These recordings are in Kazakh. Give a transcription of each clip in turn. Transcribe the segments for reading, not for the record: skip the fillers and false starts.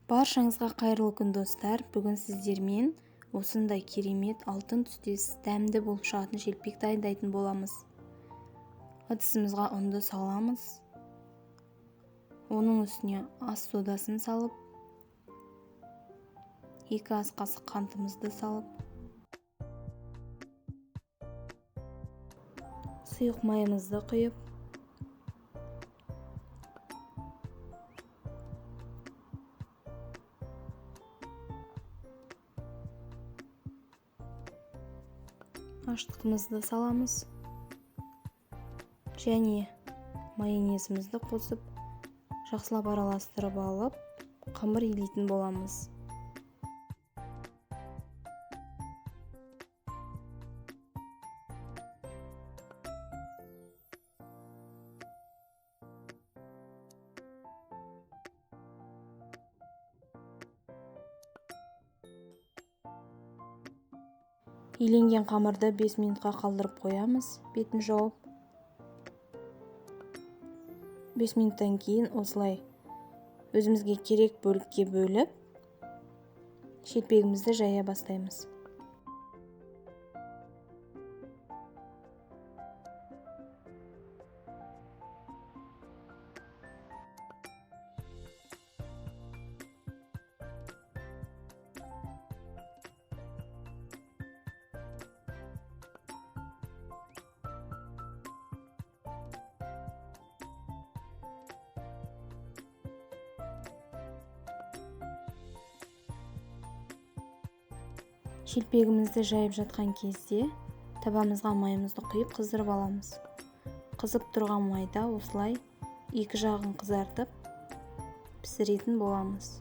Баршаңызға қайырлы күн достар. Бүгін сіздермен осындай керемет алтын түстес дәмді болып шығатын шелпек дайындайтын боламыз. Ыдысымызға ұнды саламыз. Оның үстіне ас содасын салып, 2 ас қасық қантымызды салып, сұйық майымызды құйып, аштығымызды саламыз және майонезімізді қосып жақсылап араластырып алып қамыр илейтін боламыз. Иленген қамырды 5 минутқа қалдырып қоямыз, бетін жауып. 5 минуттан кейін осылай өзімізге керек бөлікке бөліп, шелпегімізді жая бастаймыз. Шелпегімізді жайып жатқан кезде табамызға майымызды құйып қыздырып аламыз. Қызып тұрған майда осылай 2 жағын қызартып пісіретін боламыз.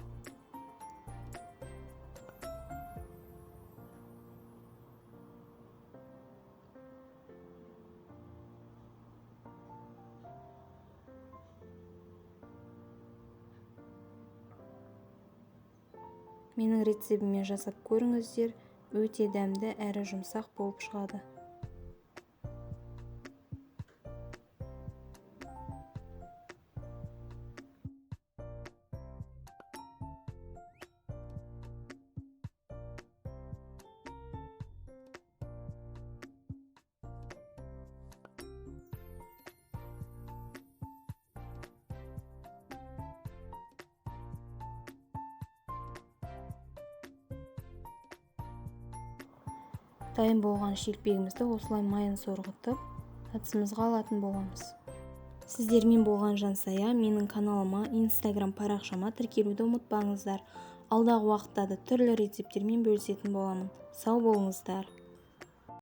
Менің рецебіме жасап көріңіздер. Өте дәмді әрі жұмсақ болып шығады. Дайын болған шелпегімізді осылай майын сорғытып, ыдысымызға алатын боламыз. Сіздермен болған жансая, менің каналыма, Instagram парақшама тіркелуді ұмытпаңыздар. Алдағы уақытта да түрлі рецептермен бөлісетін боламын. Сау болыңыздар.